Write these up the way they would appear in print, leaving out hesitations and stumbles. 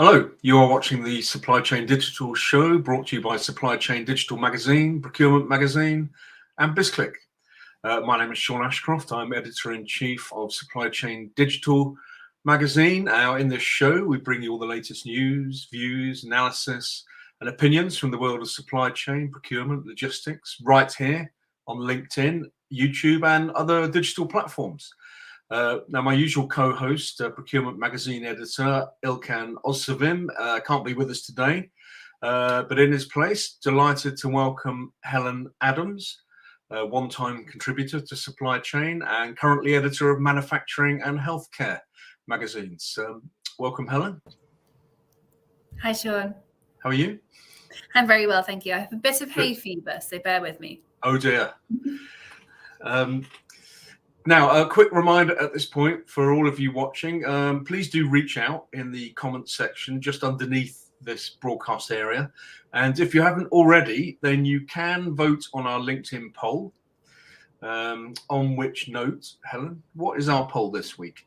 Hello, you are watching the Supply Chain Digital Show brought to you by Supply Chain Digital Magazine, Procurement Magazine, and BizClick. My name is Sean Ashcroft. I'm Editor-in-Chief of Supply Chain Digital Magazine. Now, in this show, we bring you all the latest news, views, analysis, and opinions from the world of supply chain, procurement, logistics, right here on LinkedIn, YouTube, and other digital platforms. Now, my usual co-host, Procurement Magazine editor Ilkan Ossavim, can't be with us today, but in his place, delighted to welcome Helen Adams, one-time contributor to Supply Chain and currently editor of Manufacturing and Healthcare magazines. Welcome, Helen. Hi, Sean. How are you? I'm very well, thank you. I have a bit of hay fever, so bear with me. Oh dear. Now, a quick reminder at this point for all of you watching, please do reach out in the comments section just underneath this broadcast area. And if you haven't already, then you can vote on our LinkedIn poll. On which note, Helen, what is our poll this week?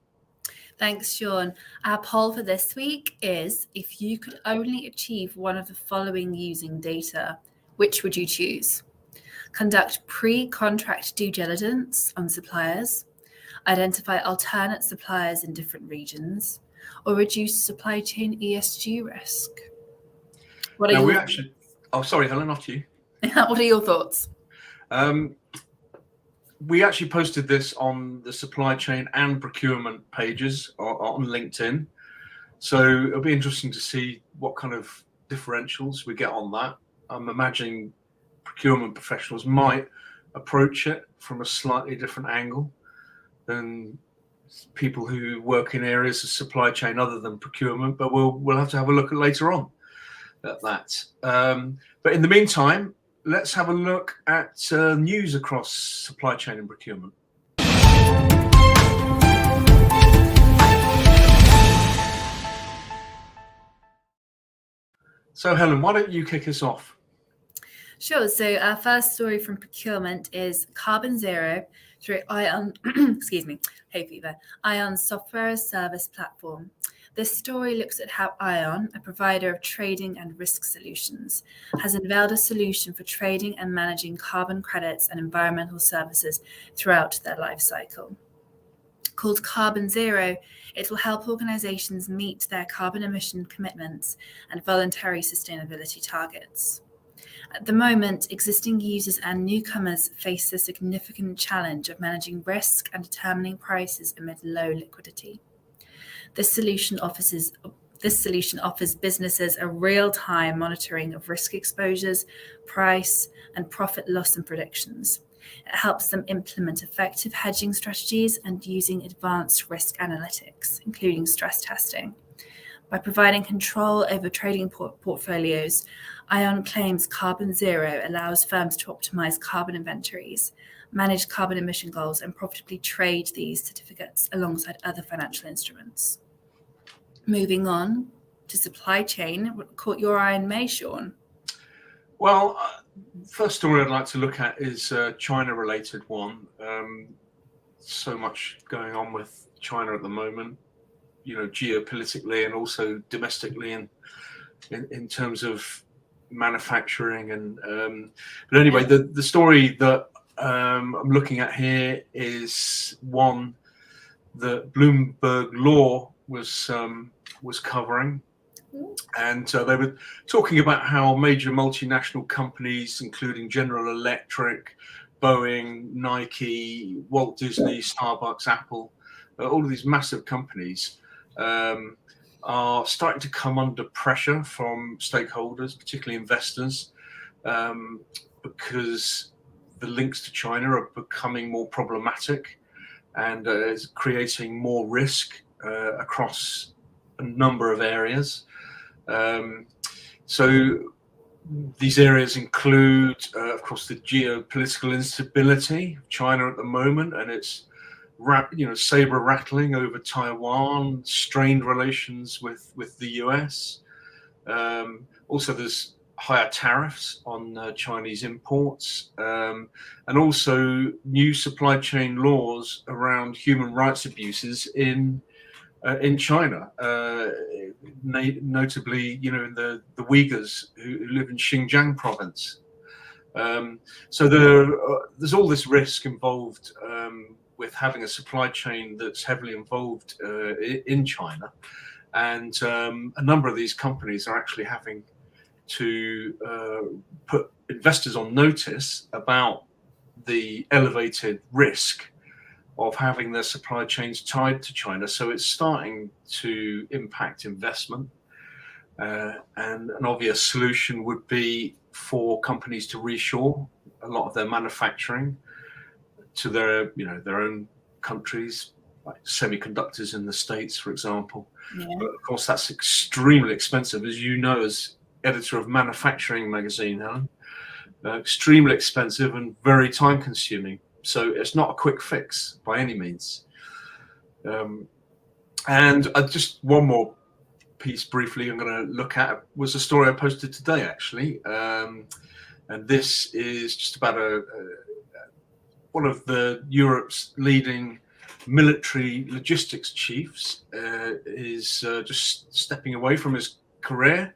Thanks, Sean. Our poll for this week is, if you could only achieve one of the following using data, which would you choose? Conduct pre-contract due diligence on suppliers, identify alternate suppliers in different regions, or reduce supply chain ESG risk. Oh, sorry, Helen, not you. What are your thoughts? We actually posted this on the supply chain and procurement pages on LinkedIn. So it'll be interesting to see what kind of differentials we get on that. I'm imagining procurement professionals might approach it from a slightly different angle than people who work in areas of supply chain other than procurement, but we'll have to have a look at later on at that. But in the meantime, let's have a look at news across supply chain and procurement. So Helen, why don't you kick us off? Sure. So our first story from procurement is Carbon Zero through ION, hay fever, ION's software as service platform. This story looks at how ION, a provider of trading and risk solutions, has unveiled a solution for trading and managing carbon credits and environmental services throughout their life cycle. Called Carbon Zero, it will help organizations meet their carbon emission commitments and voluntary sustainability targets. At the moment, existing users and newcomers face the significant challenge of managing risk and determining prices amid low liquidity. This solution offers businesses a real-time monitoring of risk exposures, price, and profit loss and predictions. It helps them implement effective hedging strategies and using advanced risk analytics, including stress testing. By providing control over trading portfolios, ION claims Carbon Zero allows firms to optimize carbon inventories, manage carbon emission goals, and profitably trade these certificates alongside other financial instruments. Moving on to supply chain, what caught your eye in May, Sean? Well, first story I'd like to look at is a China-related one. So much going on with China at the moment, you know, geopolitically and also domestically, and in terms of manufacturing. And but anyway, the story that I'm looking at here is one that Bloomberg Law was covering. And they were talking about how major multinational companies, including General Electric, Boeing, Nike, Walt Disney, Starbucks, Apple, all of these massive companies are starting to come under pressure from stakeholders, particularly investors, because the links to China are becoming more problematic and is creating more risk across a number of areas. So these areas include, of course, the geopolitical instability of China at the moment, and its saber rattling over Taiwan, strained relations with the US. Also, there's higher tariffs on Chinese imports, and also new supply chain laws around human rights abuses in in China, notably, in the Uyghurs who live in Xinjiang province. So there's all this risk involved with having a supply chain that's heavily involved in China, and a number of these companies are actually having to put investors on notice about the elevated risk of having their supply chains tied to China. So it's starting to impact investment. And an obvious solution would be for companies to reshore a lot of their manufacturing to their own countries, like semiconductors in the States, for example. Yeah. But of course, that's extremely expensive, as you know, as editor of Manufacturing magazine, Helen. Extremely expensive and very time consuming. So it's not a quick fix by any means. And just one more piece briefly I'm going to look at was a story I posted today, actually. And this is just about one of Europe's leading military logistics chiefs is just stepping away from his career.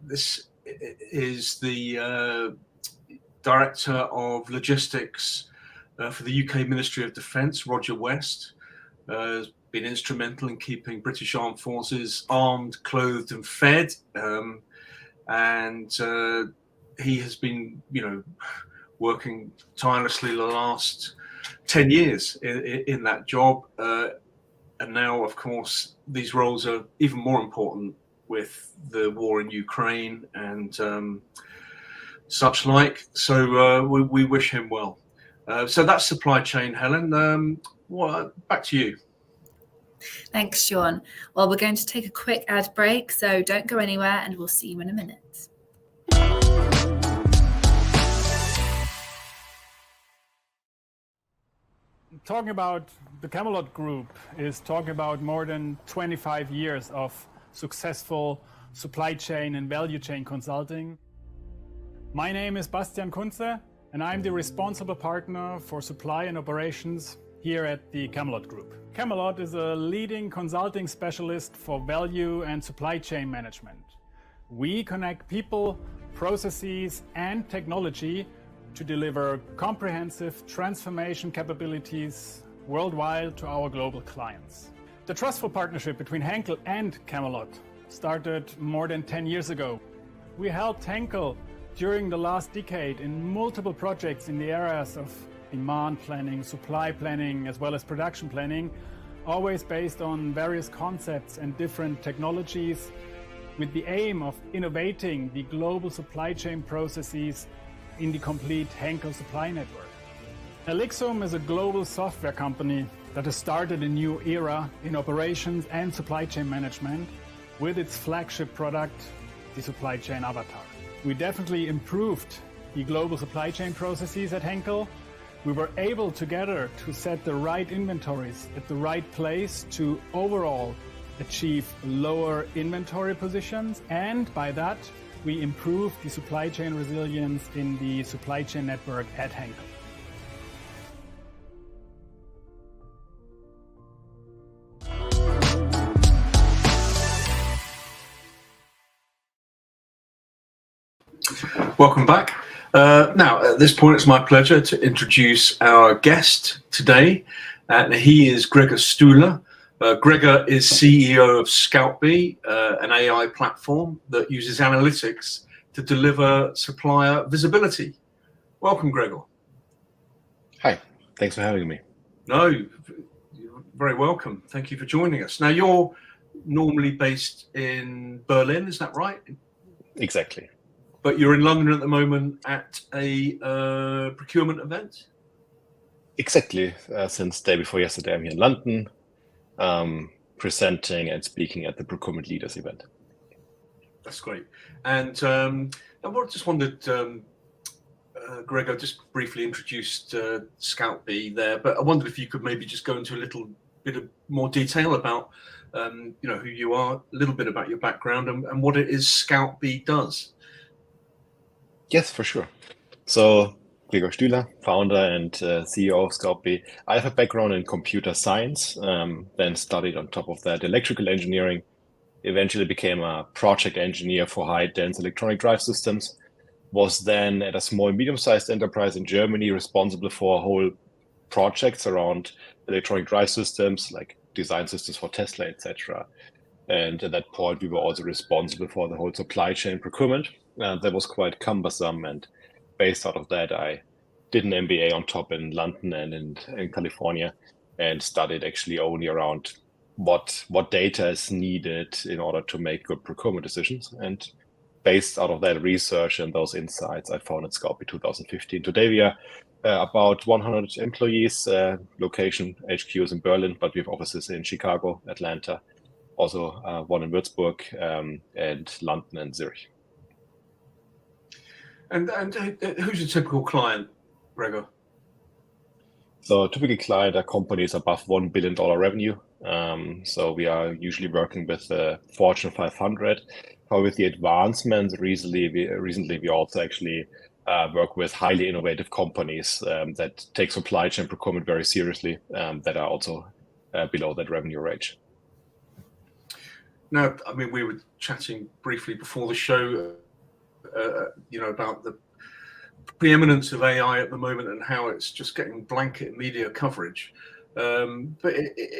This is the Director of Logistics for the UK Ministry of Defence, Roger West. Has been instrumental in keeping British Armed Forces armed, clothed and fed. And he has been, working tirelessly the last 10 years in that job. And now, of course, these roles are even more important with the war in Ukraine and such like. So we wish him well. So that's supply chain, Helen. Back to you. Thanks, Sean. Well, we're going to take a quick ad break, so don't go anywhere, and we'll see you in a minute. Talking about the Camelot Group is talking about more than 25 years of successful supply chain and value chain consulting. My name is Bastian Kunze, and I'm the responsible partner for supply and operations here at the Camelot Group. Camelot is a leading consulting specialist for value and supply chain management. We connect people, processes, and technology to deliver comprehensive transformation capabilities worldwide to our global clients. The trustful partnership between Henkel and Camelot started more than 10 years ago. We helped Henkel during the last decade in multiple projects in the areas of demand planning, supply planning, as well as production planning, always based on various concepts and different technologies with the aim of innovating the global supply chain processes in the complete Henkel supply network. Elixum is a global software company that has started a new era in operations and supply chain management with its flagship product, the Supply Chain Avatar. We definitely improved the global supply chain processes at Henkel. We were able together to set the right inventories at the right place to overall achieve lower inventory positions, and by that we improved the supply chain resilience in the supply chain network at Henkel. Welcome back. Now, at this point, it's my pleasure to introduce our guest today. And he is Gregor Stula. Gregor is CEO of ScoutBee, an AI platform that uses analytics to deliver supplier visibility. Welcome, Gregor. Hi, thanks for having me. No, you're very welcome. Thank you for joining us. Now, you're normally based in Berlin, is that right? Exactly. But you're in London at the moment at a procurement event? Exactly. Since day before yesterday, I'm here in London, presenting and speaking at the Procurement Leaders event. That's great. And I just wondered, Gregor just briefly introduced ScoutBee there, but I wondered if you could maybe just go into a little bit of more detail about who you are, a little bit about your background and what it is ScoutBee does. Yes, for sure. So Gregor Stühler, founder and CEO of Scopely. I have a background in computer science, then studied on top of that electrical engineering, eventually became a project engineer for high-dense electronic drive systems, was then at a small, medium-sized enterprise in Germany responsible for whole projects around electronic drive systems, like design systems for Tesla, etc. And at that point, we were also responsible for the whole supply chain procurement. That was quite cumbersome. And based out of that, I did an MBA on top in London and in California, and studied actually only around what data is needed in order to make good procurement decisions. And based out of that research and those insights, I founded Scopely 2015. Today, we are about 100 employees. Location HQ is in Berlin, but we have offices in Chicago, Atlanta, also one in Würzburg, and London and Zurich. And who's a typical client, Gregor? So typically client are companies above $1 billion revenue. So we are usually working with Fortune 500. But with the advancements recently, we also actually work with highly innovative companies that take supply chain procurement very seriously, that are also below that revenue range. Now, I mean, we were chatting briefly before the show, about the preeminence of AI at the moment and how it's just getting blanket media coverage. But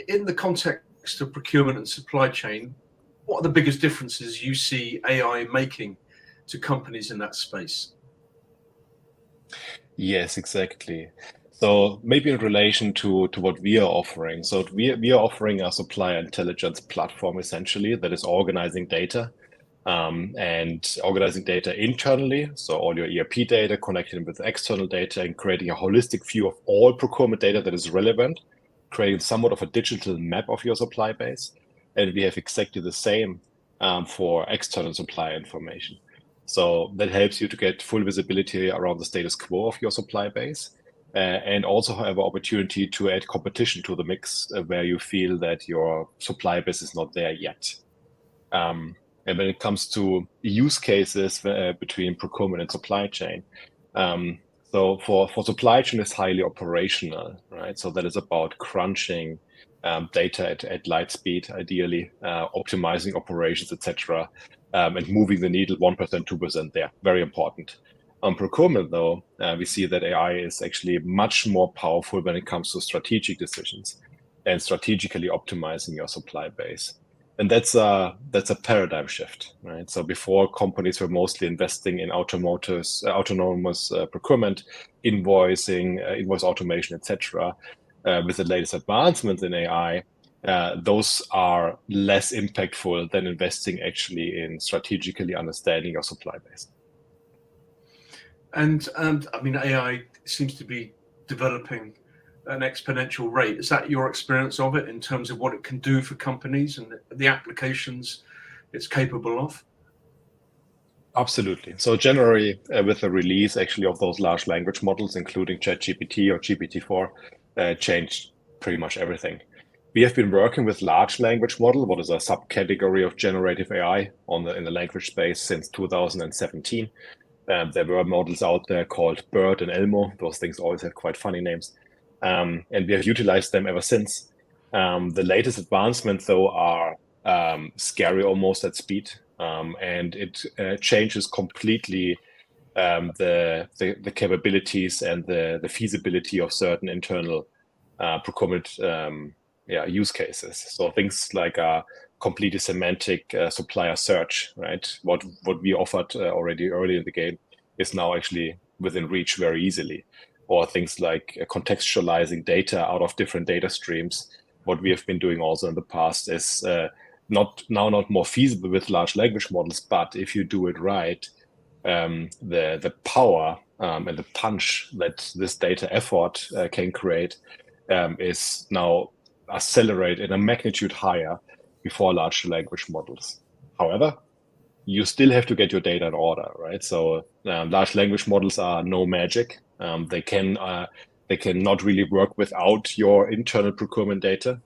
in the context of procurement and supply chain, what are the biggest differences you see AI making to companies in that space? Yes, exactly. So maybe in relation to what we are offering. So we are offering a supplier intelligence platform, essentially, that is organizing data and organizing data internally. So all your ERP data, connecting with external data and creating a holistic view of all procurement data that is relevant, creating somewhat of a digital map of your supply base. And we have exactly the same for external supply information. So that helps you to get full visibility around the status quo of your supply base, and also have an opportunity to add competition to the mix where you feel that your supply base is not there yet. And when it comes to use cases between procurement and supply chain, so for supply chain is highly operational, right? So that is about crunching data at light speed, ideally, optimizing operations, etc., and moving the needle 1%, 2% there. Very important. On procurement, though, we see that AI is actually much more powerful when it comes to strategic decisions and strategically optimizing your supply base. And that's a paradigm shift, right? So before, companies were mostly investing in autonomous procurement, invoicing, invoice automation, etc. With the latest advancements in AI, those are less impactful than investing actually in strategically understanding your supply base. And I mean, AI seems to be developing an exponential rate. Is that your experience of it in terms of what it can do for companies and the applications it's capable of? Absolutely. So January, with the release actually of those large language models, including ChatGPT or GPT-4, changed pretty much everything. We have been working with large language model, what is a subcategory of generative AI in the language space since 2017. There were models out there called BERT and Elmo. Those things always have quite funny names. And we have utilized them ever since. The latest advancements, though, are scary almost at speed. And it changes completely the capabilities and the feasibility of certain internal procurement use cases. So things like a completely semantic supplier search, right? What we offered already early in the game is now actually within reach very easily. Or things like contextualizing data out of different data streams. What we have been doing also in the past is not more feasible with large language models, but if you do it right, the power and the punch that this data effort can create is now accelerated in a magnitude higher before large language models. However, you still have to get your data in order, right? So large language models are no magic. They cannot really work without your internal procurement data.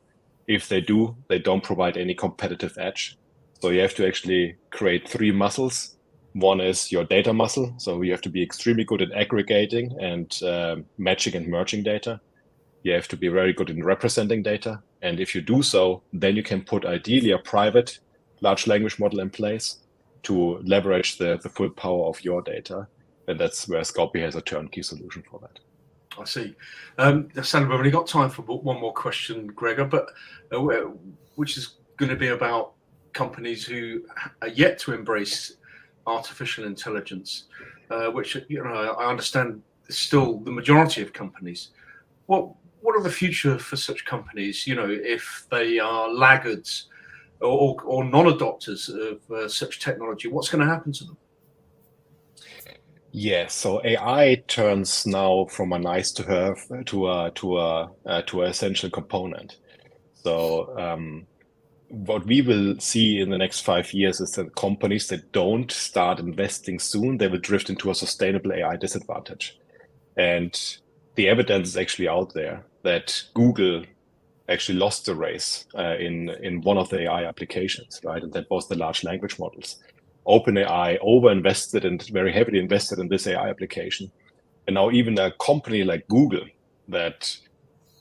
If they do, they don't provide any competitive edge. So you have to actually create three muscles. One is your data muscle. So you have to be extremely good at aggregating and matching and merging data. You have to be very good in representing data. And if you do so, then you can put ideally a private large language model in place to leverage the full power of your data. And that's where Scopy has a turnkey solution for that. I see. Sandra, we've only got time for one more question, Gregor, but which is going to be about companies who are yet to embrace artificial intelligence, which I understand is still the majority of companies. What are the future for such companies? If they are laggards or non-adopters of such technology, what's going to happen to them? Yes, so AI turns now from a nice to have to a essential component. So what we will see in the next 5 years is that companies that don't start investing soon, they will drift into a sustainable AI disadvantage. And the evidence is actually out there that Google actually lost the race in one of the AI applications, right? And that was the large language models. OpenAI over-invested and very heavily invested in this AI application. And now even a company like Google that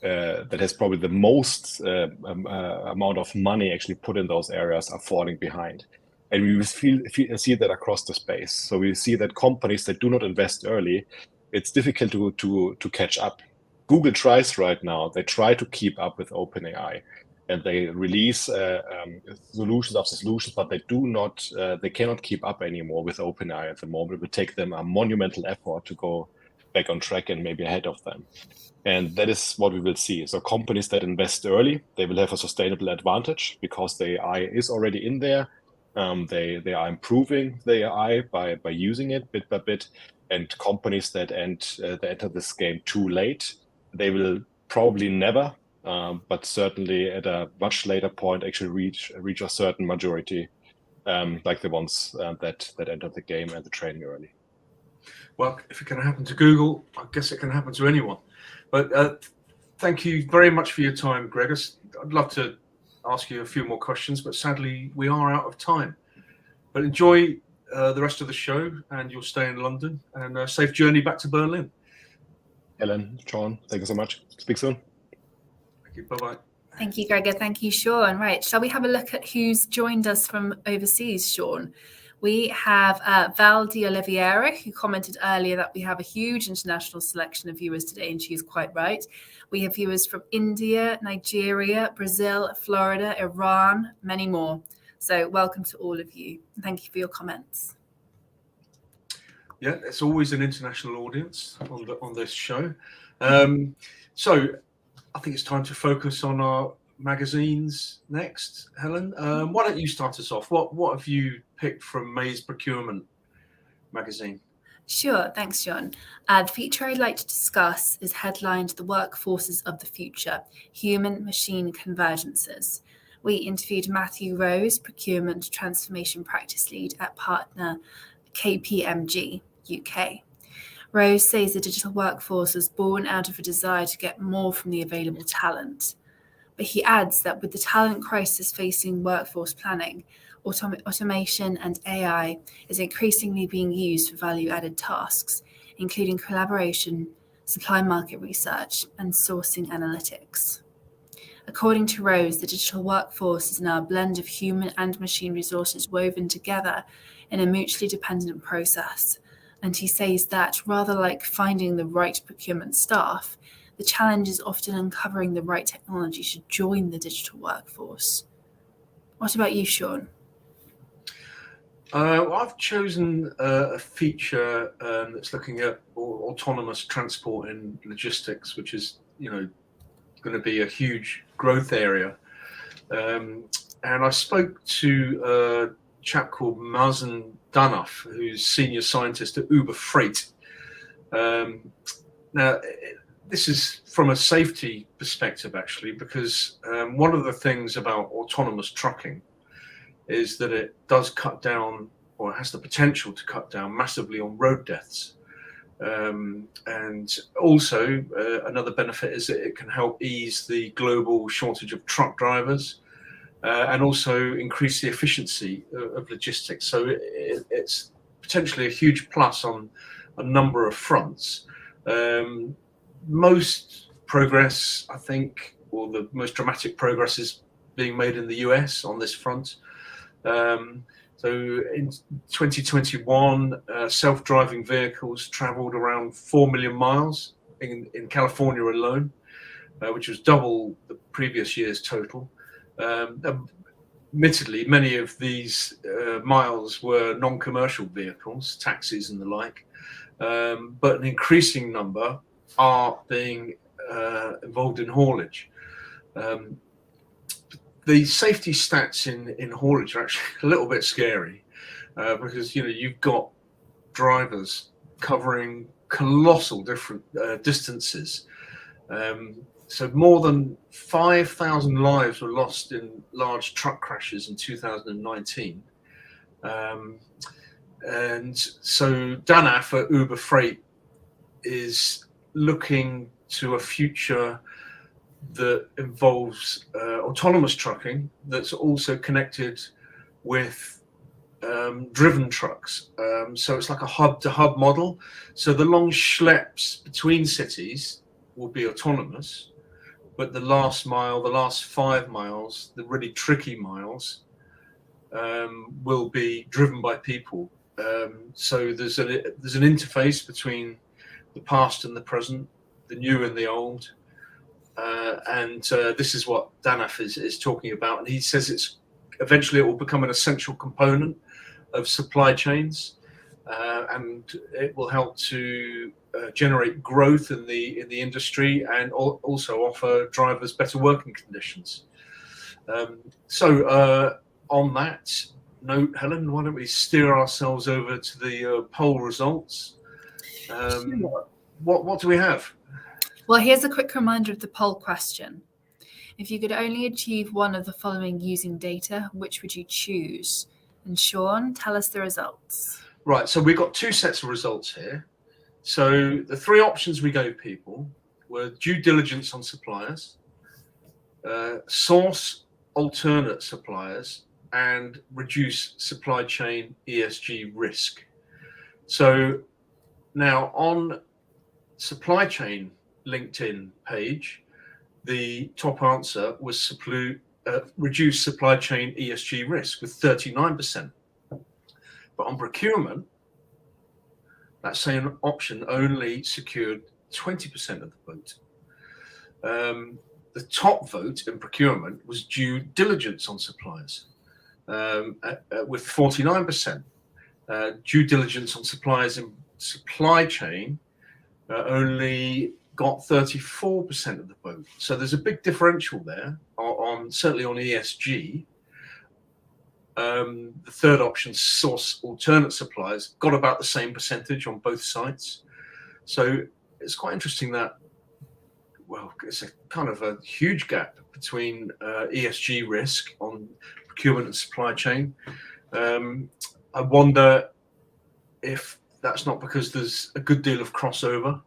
has probably the most amount of money actually put in those areas are falling behind. And we see that across the space. So we see that companies that do not invest early, it's difficult to catch up. Google tries right now. They try to keep up with OpenAI, and they release solutions after solutions, but they cannot keep up anymore with OpenAI at the moment. It will take them a monumental effort to go back on track and maybe ahead of them. And that is what we will see. So companies that invest early, they will have a sustainable advantage because the AI is already in there. They are improving the AI by using it bit by bit. And companies that enter this game too late, they will probably never, but certainly at a much later point, actually reach a certain majority, like the ones that entered the game and the training early. Well, if it can happen to Google, I guess it can happen to anyone. But thank you very much for your time, Gregor. I'd love to ask you a few more questions, but sadly we are out of time. But enjoy the rest of the show, and you'll stay in London, and a safe journey back to Berlin. Helen, Sean, thank you so much. Speak soon. Thank you. Bye-bye. Thank you, Gregor. Thank you, Sean. Right, shall we have a look at who's joined us from overseas, Sean? We have Val de Oliveira, who commented earlier that we have a huge international selection of viewers today, and she's quite right. We have viewers from India, Nigeria, Brazil, Florida, Iran, many more. So welcome to all of you. Thank you for your comments. Yeah, it's always an international audience on this show. So I think it's time to focus on our magazines next. Helen, why don't you start us off? What have you picked from May's Procurement magazine? Sure, thanks, John. The feature I'd like to discuss is headlined The Workforces of the Future, Human-Machine Convergences. We interviewed Matthew Rose, Procurement Transformation Practice Lead at partner KPMG UK. Rose says the digital workforce was born out of a desire to get more from the available talent. But he adds that with the talent crisis facing workforce planning, automation and AI is increasingly being used for value-added tasks, including collaboration, supply market research, and sourcing analytics. According to Rose, the digital workforce is now a blend of human and machine resources woven together in a mutually dependent process. And he says that rather like finding the right procurement staff, the challenge is often uncovering the right technology to join the digital workforce. What about you, Sean? I've chosen a feature that's looking at autonomous transport and logistics, which is, going to be a huge growth area. And I spoke to a chap called Mazen Danaf, who's senior scientist at Uber Freight. Now, this is from a safety perspective, actually, because one of the things about autonomous trucking is that it does cut down, or has the potential to cut down massively on road deaths. And also another benefit is that it can help ease the global shortage of truck drivers and also increase the efficiency of logistics. So it's potentially a huge plus on a number of fronts. Most progress, I think, or the most dramatic progress is being made in the US on this front. So in 2021, self-driving vehicles traveled around 4 million miles in California alone, which was double the previous year's total. Admittedly, many of these miles were non-commercial vehicles, taxis and the like, but an increasing number are being involved in haulage. The safety stats in haulage are actually a little bit scary, because you've got drivers covering colossal different distances. So more than 5,000 lives were lost in large truck crashes in 2019. And so DANAF at Uber Freight is looking to a future that involves autonomous trucking that's also connected with driven trucks. So it's like a hub-to-hub model. So the long schleps between cities will be autonomous, but the last mile, the last 5 miles, the really tricky miles, will be driven by people. So there's an interface between the past and the present, the new and the old. And this is what DANAF is talking about. And he says eventually it will become an essential component of supply chains, and it will help to generate growth in the industry and also offer drivers better working conditions. So on that note, Helen, why don't we steer ourselves over to the poll results? What do we have? Well, here's a quick reminder of the poll question. If you could only achieve one of the following using data, which would you choose? And Sean, tell us the results. Right, so we've got 2 sets of results here. So the 3 options we gave people were due diligence on suppliers, source alternate suppliers, and reduce supply chain ESG risk. So now on supply chain LinkedIn page, the top answer was reduce supply chain ESG risk with 39%. But on procurement, that same option only secured 20% of the vote. The top vote in procurement was due diligence on suppliers, with 49%. Due diligence on suppliers in supply chain only got 34% of the vote. So there's a big differential there certainly on ESG. The third option, source alternate suppliers, got about the same percentage on both sides. So it's quite interesting that, well, it's a kind of a huge gap between ESG risk on procurement and supply chain. I wonder if that's not because there's a good deal of crossover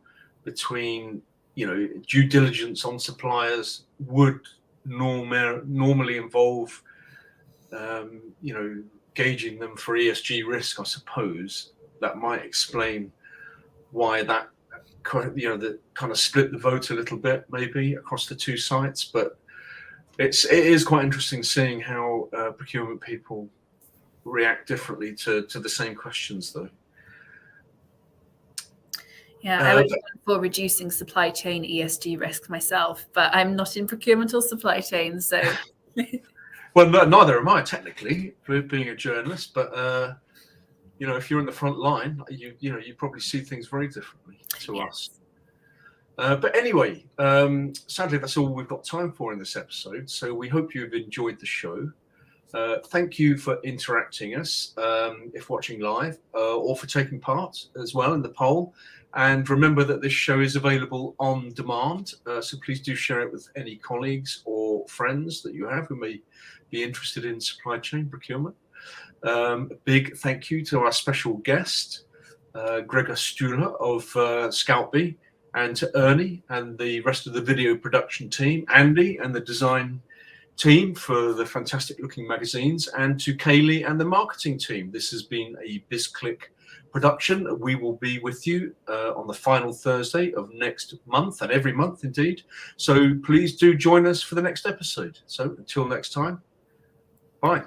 between, due diligence on suppliers would normally involve, gauging them for ESG risk. I suppose that might explain why that, that kind of split the vote a little bit, maybe across the 2 sites. But it is quite interesting seeing how procurement people react differently to the same questions, though. Yeah, I was for reducing supply chain ESG risk myself, but I'm not in procurement or supply chain, so. Well, neither am I technically, being a journalist. But if you're in the front line, you probably see things very differently to us. But anyway, sadly, that's all we've got time for in this episode. So we hope you've enjoyed the show. Thank you for interacting us, if watching live, or for taking part as well in the poll. And remember that this show is available on demand, so please do share it with any colleagues or friends that you have who may be interested in supply chain procurement. A big thank you to our special guest, Gregor Stuhler of Scoutbee, and to Ernie and the rest of the video production team, Andy and the design team for the fantastic looking magazines, and to Kaylee and the marketing team. This has been a BizClick production. We will be with you on the final Thursday of next month, and every month indeed. So please do join us for the next episode. So until next time, bye.